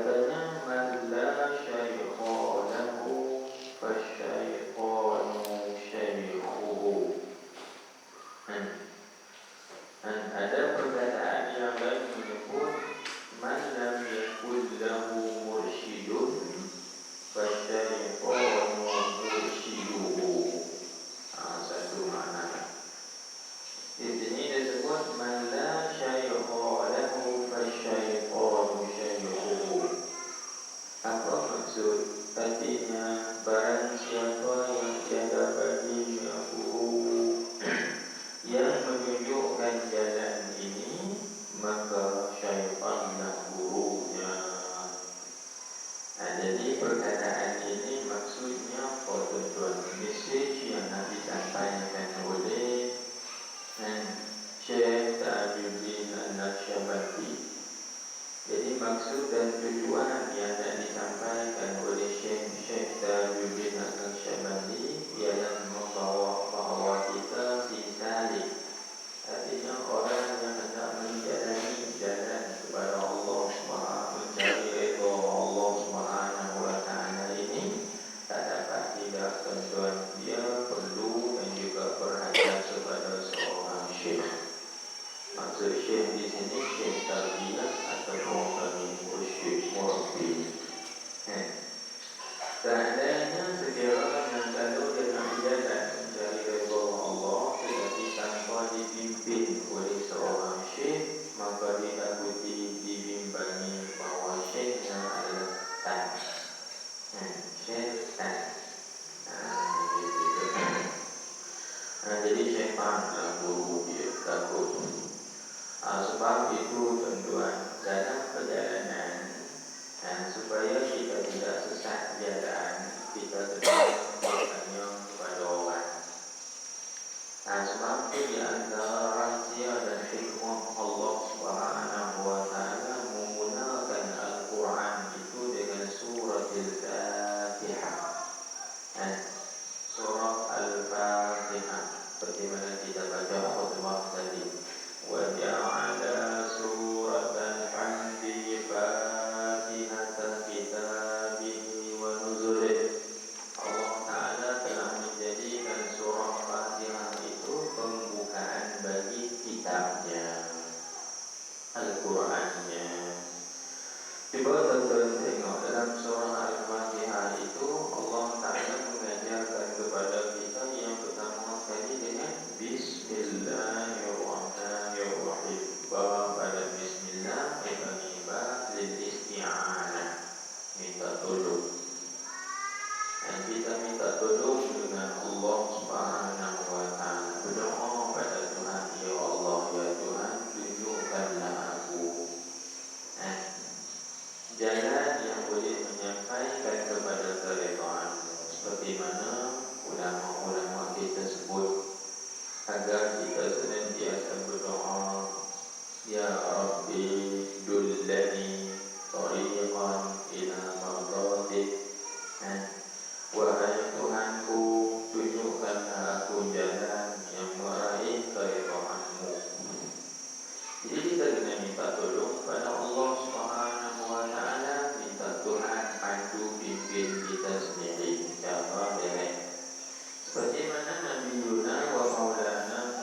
katanya man la syaikha lahu fasyaitanu syaikhuhu. Dan ada perkataan yang lain menyebut man lam yakul lahu mursyidun fasyaitanu mursyiduhu. Satu makna. Di sini disebut man la syaikha lahu fasyaitanu syaikhuhu. Apa maksud? Artinya barang siapa yang tiada baginya guru yang menunjukkan jalan ini, maka syaitanlah gurunya. Jadi perkataan ini maksudnya tuan-tuan, message yang nak disampaikan oleh Syekh Tajuddin An-Naqsyabandi. Jadi maksud dan tujuan yang nak disampaikan oleh Syekh Tajuddin An-Naqsyabandi ialah membawa bahawa kita si salik, artinya orang yang hendak menjalani jalan kepada Allah SWT, mencari redha Allah SWT ini, tak dapat tidak tuan-tuan, dia perlu dan juga berhajat kepada seorang syekh. Maksud syekh di sini syekh tarbiyah atau syekh murabbi. Seandainya sekiranya yang selalu dia nak berjalan mencari redha Allah tetapi tanpa dipimpin oleh seorang syekh, maka ditakuti dibimbangi bahawa syekhnya adalah setan. Syekh setan. Jadi syaitanlah guru dia, takut. Sebab itu tuan-tuan, dalam perjalanan supaya kita tidak sesat jalan, kita sedang bertanya kepada orang. Sebab itu di antara rahsia dan hikmah Allah SWT menggunakan Al-Quran itu dengan surah Al-Fatihah. Surah Al-Fatihah seperti mana kita baca khutbah tadi. Wa ja'ala suratal hamdi fatihata kitabihi wa nuzulih. Allah Ta'ala telah menjadikan surah Fatihah itu pembukaan bagi kitabnya, Al-Qurannya. Coba tuan-tuan tengok dalam surah Al-Fatihah itu Allah Ta'ala mengajarkan kepada kita yang pertama sekali dengan Bismillahirrahmanirrahim. Bahawa pada Bismillah ibn-ibad lil-isti'anah, minta tolong. Dan kita minta tolong dengan Allah Subhanahu wa ta'ala. Berdoa pada Tuhan, ya Allah, ya Tuhan, tunjukkanlah aku jalan yang boleh menyampaikan kepada keredaan, seperti mana ulama-ulama kita sebut, agar kita senantiasa berdoa, ya Rabbi dullani tariqan ila mardatik. Wahai Tuhanku, tunjukkanlah aku jalan yang meraih keredaan-Mu. Jadi kita kena minta tolong pada Allah Subhanahu wa ta'ala, minta Tuhan pandu pimpin kita sendiri cara direct. Seperti mana Nabi Yuna wa Maulana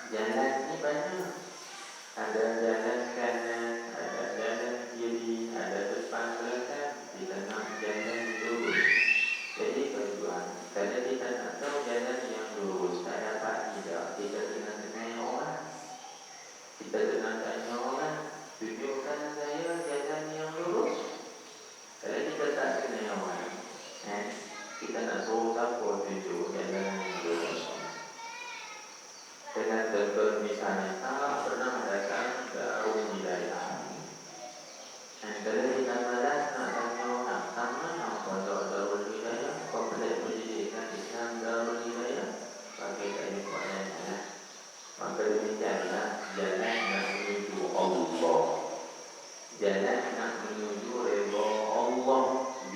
Jalan ini banyak. Ada jalan kanan, ada jalan kiri, ada depan belakang. Kita nak jalan lurus. Jadi tujuan, kalau kita nak tahu jalan yang lurus, tak dapat tidak, kita kena tanya orang. Kita kena tanya orang, tunjukkan saya jalan yang lurus. Kalau kita tak tanya orang, kita nak suruh siapa tunjuk jalan yang lurus. Dengan contoh misalnya, tak pernah datang ke Darul Hidayah. Kalau kita malas nak tanya orang, sama apa Darul Hidayah, komplek pendidikan Islam Darul Hidayah, pakai kayu kuatnya. Maka demikianlah jalan nak menuju Allah, jalan nak menuju redha Allah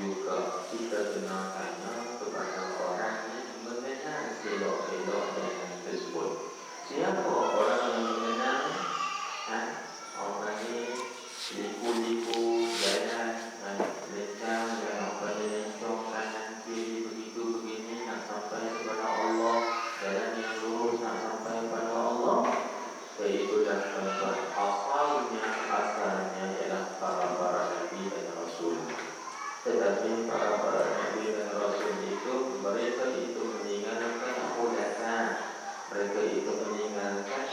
juga kita kena tanya kepada orang yang mengenal elok-elok jalan tersebut. Siapa orang yang mengenal? Orang ini liku-liku jalan, lencang, lencong kanan kiri begitu begini nak sampai kepada Allah, jalan yang lurus nak sampai kepada Allah. Itulah contoh asalnya ialah para nabi dan rasul. Tetapi para nabi dan rasul itu mereka itu meninggalkan khulafah. Mereka itu meninggalkan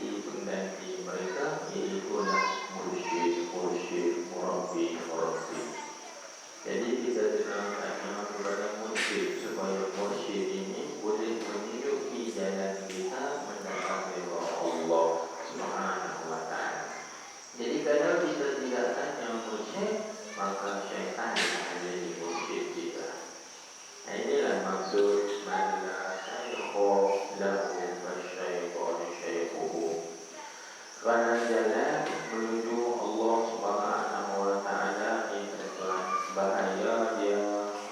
pengganti mereka, iaitulah mursyid, murabbi. Jadi kita kena tanya kepada mursyid supaya mursyid ini boleh menunjuki jalan kita mendapat redha Allah Subhanahu wa taala. Jadi kalau kita tidak tanya mursyid, maka syaitan akan menjadi mursyid kita. Inilah maksud mana syaikhу lahu fasyaikhun syaikhuhu. Kerana jalan menuju Allah Subhanahu wa taala ini bahaya dia,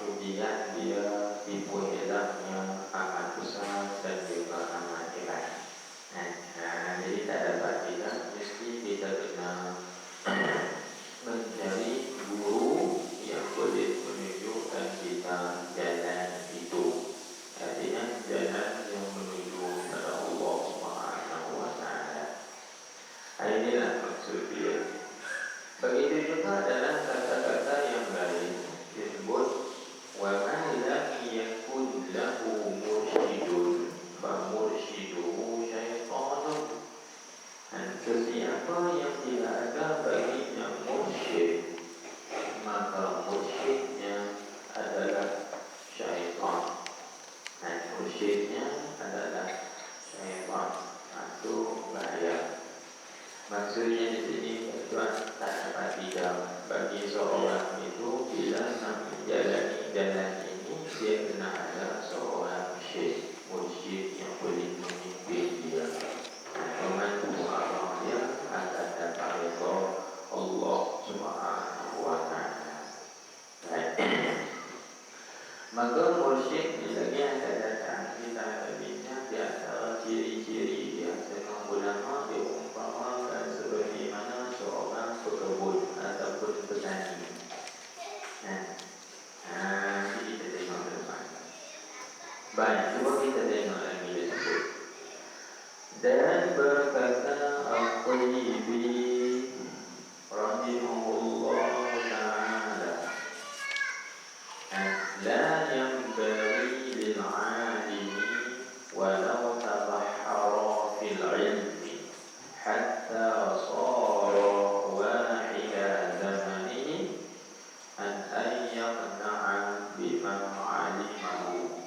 ujian dia, tipu helaknya amat besar dan juga amat hebat. Jadi tak dapat kita, mesti kita kena mencari guru yang boleh menunjukkan kita jalan itu. Artinya jalan yang menuju kepada Allah Subhanahu wa taala. Inilah maksud dia. Begitu juga adalah kata-kata yang lain disebut wa man lam yakun lahu mursyidun fa mursyiduhu syaitanun. Sesiapa yang tidak ada baginya mursyid, maka mursyidnya adalah syaitan. Mursyidnya adalah syaitan. Itu bahaya. Maksudnya di sini tuan tak dapat tidak bagi seorang itu bila nak menjalani jalan ini, dia kena ada seorang mursyid yang boleh memimpin dia, memandu arah dia akan dapat redha Allah Subhanahu wa taala. Maka mursyid lagi ada datang kita bincang di antara ciri-ciri dia. Setengah ulama diumpamakan seperti mana seorang pekebun ataupun petani. Kita tengok ke depan. Baik, cuba kita tengok lagi disebut. Dan berkata Al-Qayyibi rahimahullah ta'ala, la yanbaghi lil'alimi walau tabahhara fil ilmi hatta sara wahida zamanihi an yaqna'a bima 'alimahu.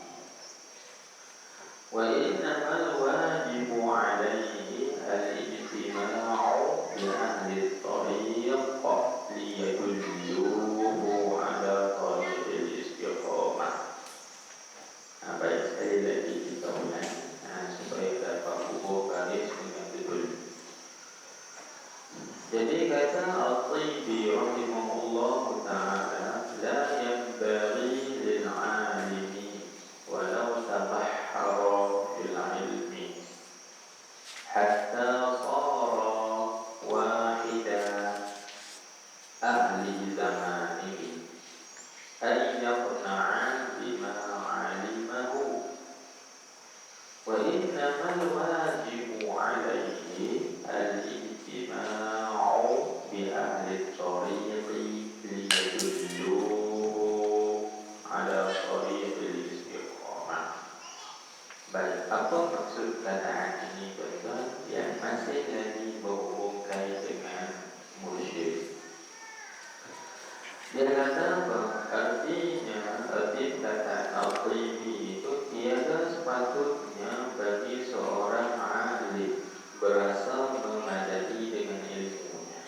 kata apa? Arti kata al-ilmi itu tiada sepatutnya bagi seorang alim berasa memadai dengan ilmunya.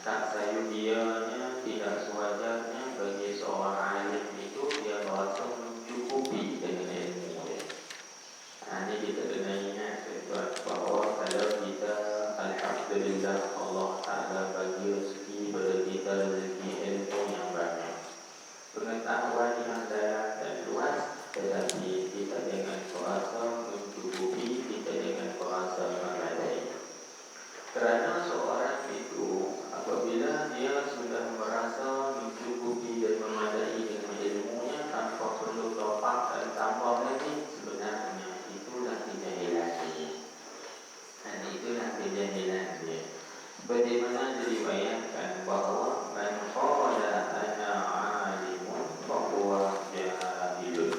Tak sayudianya, tidak sewajarnya bagi seorang alim itu dia merasa mencukupi dengan ilmunya. Ini kita kena ingat bahawa kalau kita alhamdulillah Allah Ta'ala bagi rezeki pada kita rezeki ilmu yang banyak, pengetahuan yang dalam dan luas, tetapi kita dengan merasa mencukupi, kita dengan merasa memadai. Kerana seorang itu apabila dia sudah merasa mencukupi dan memadai dengan ilmunya tanpa perlu topak dan tambah lagi, sebenarnya itulah kejahilannya. Dan itulah kejahilannya. Bagaimana diriwayatkan bahawa man qala ana alimun fahuwa jahilun.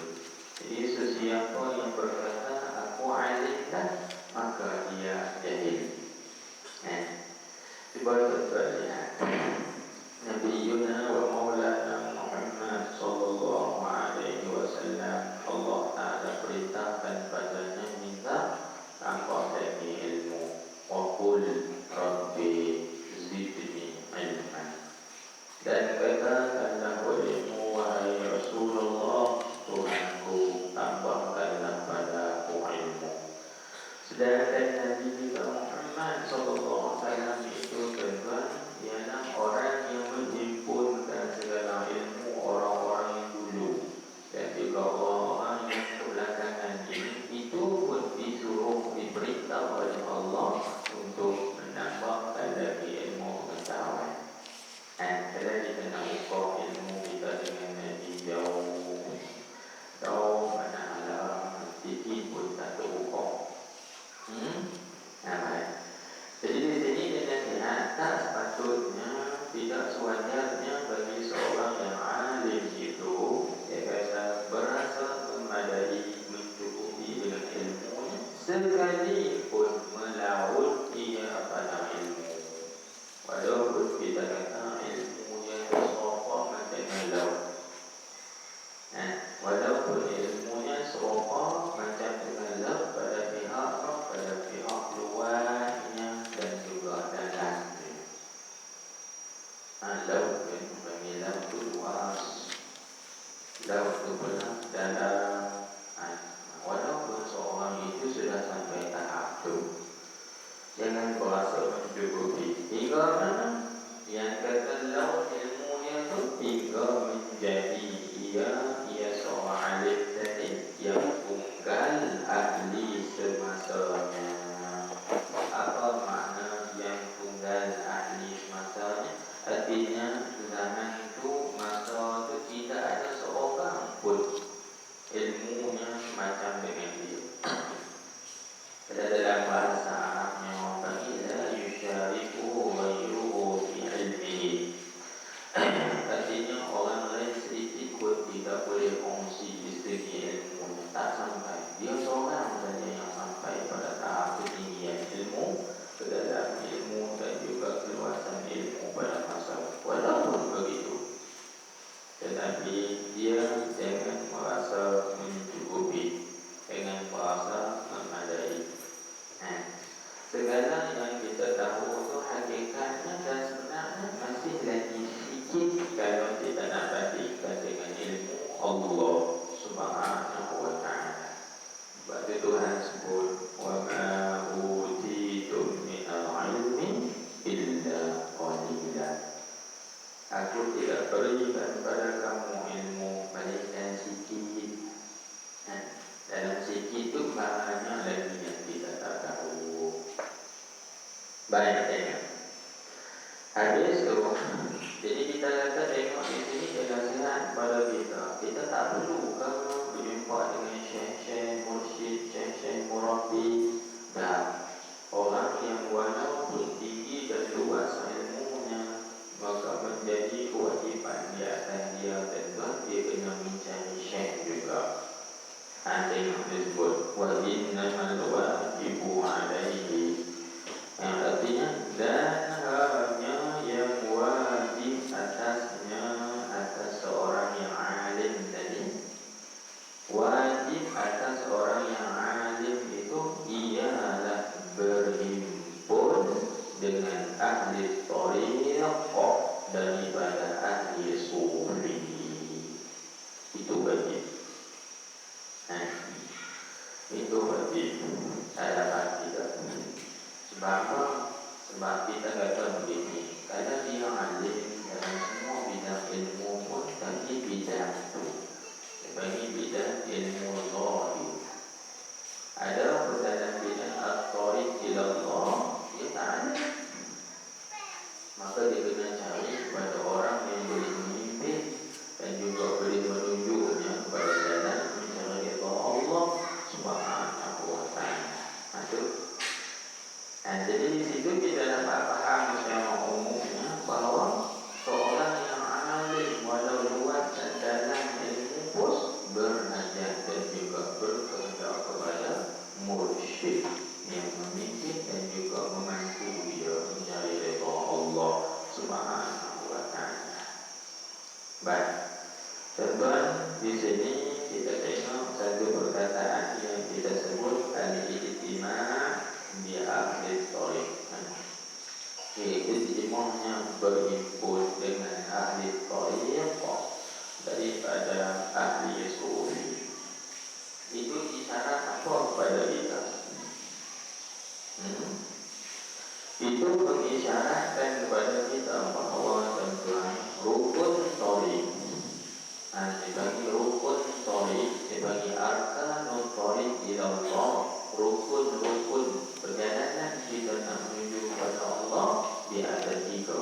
Jadi sesiapa yang berkata aku alim kan, maka dia jahil. Coba kita lihat Nabiyyuna wa maulana Muhammad sallallahu alaihi wasallam, Allah Ta'ala perintahkan padanya minta tambah lagi ilmu. Wa qul rabbi zidni ilman. Dan katakanlah olehmu wahai Rasulullah, Tuhanku tambahkanlah padaku ilmu. Sedangkan Nabi kita Muhammad sallallahu alaihi wasallam itu tuan-tuan, ialah orang yang menghimpunkan segala ilmu orang-orang yang dulu dan juga orang-orang yang kebelakangan ini, itu pun disuruh diperintah oleh Allah untuk menambahkan lagi ilmu pengetahuan. Kalau kita nak ukur ilmu kita dengan Nabi jauh mana alam sedikit pun tak terukur. Jadi di sini dia nasihat, tak sepatutnya, tidak sewajarnya bagi seorang yang alim itu, dia kata berasa memadai, mencukupi dengan ilmunya, sekalipun melaut ia pada ilmu. Walaupun kita kata ilmunya serupa macam laut, walaupun ilmunya serupa macam dengan laut pada pihak luarnya dan juga dalamnya. Laut yang panggil laut itu luas, laut itu pula dalam. Walaupun seorang itu sudah sampai tahap itu, jangan berasa mencukupi. Hingga mana? Yang kata laut ilmunya itu hingga menjadi ia seorang alim tadi yang tunggal ahli semasanya. Apa makna yang tunggal ahli semasanya? Artinya zaman itu, masa itu tidak ada seorang pun ilmunya macam dengan dia. Pada dalam bahasa Arabnya orang panggil la yusyariku ghairuhu fi ilmihi. Artinya orang lain sedikit pun tidak boleh kongsi di segi ilmu, tak sampai. Dia seorang saja yang sampai pada tahap ketinggian ilmu, kedalam ilmu dan juga keluasan ilmu pada masa. Walaupun begitu, tetapi dia jangan merasa mencukupi, dengan merasa memadai. Segala yang kita tahu itu hakikatnya dan sebenarnya masih lagi sedikit kalau kita nak bandingkan dengan ilmu Allah Subhanahu wa ta'ala. Sebab itu Tuhan sebut wa ma utitum minal ilmi illa qalila. Aku tidak berikan kepada kamu ilmu melainkan sikit. Dalam sikit itu banyak lagi yang kita tak tahu. Baik, tengok. Habis tu, jadi kita kata tengok di sini dia nasihat kepada kita. Kita tak perlu berjumpa dengan syekh-syekh mursyid, syekh-syekh murabi. Dan orang yang walaupun tinggi dan luas ilmunya, maka menjadi kewajiban di atas dia Baik, contoh di sini kita tengok satu perkataan yang kita sebut al-ijtima' di akhir tariq, yaitu ijtima'nya berhimpun dengan ahli tariq daripada ahli sufi. Itu isyarat apa kepada kita?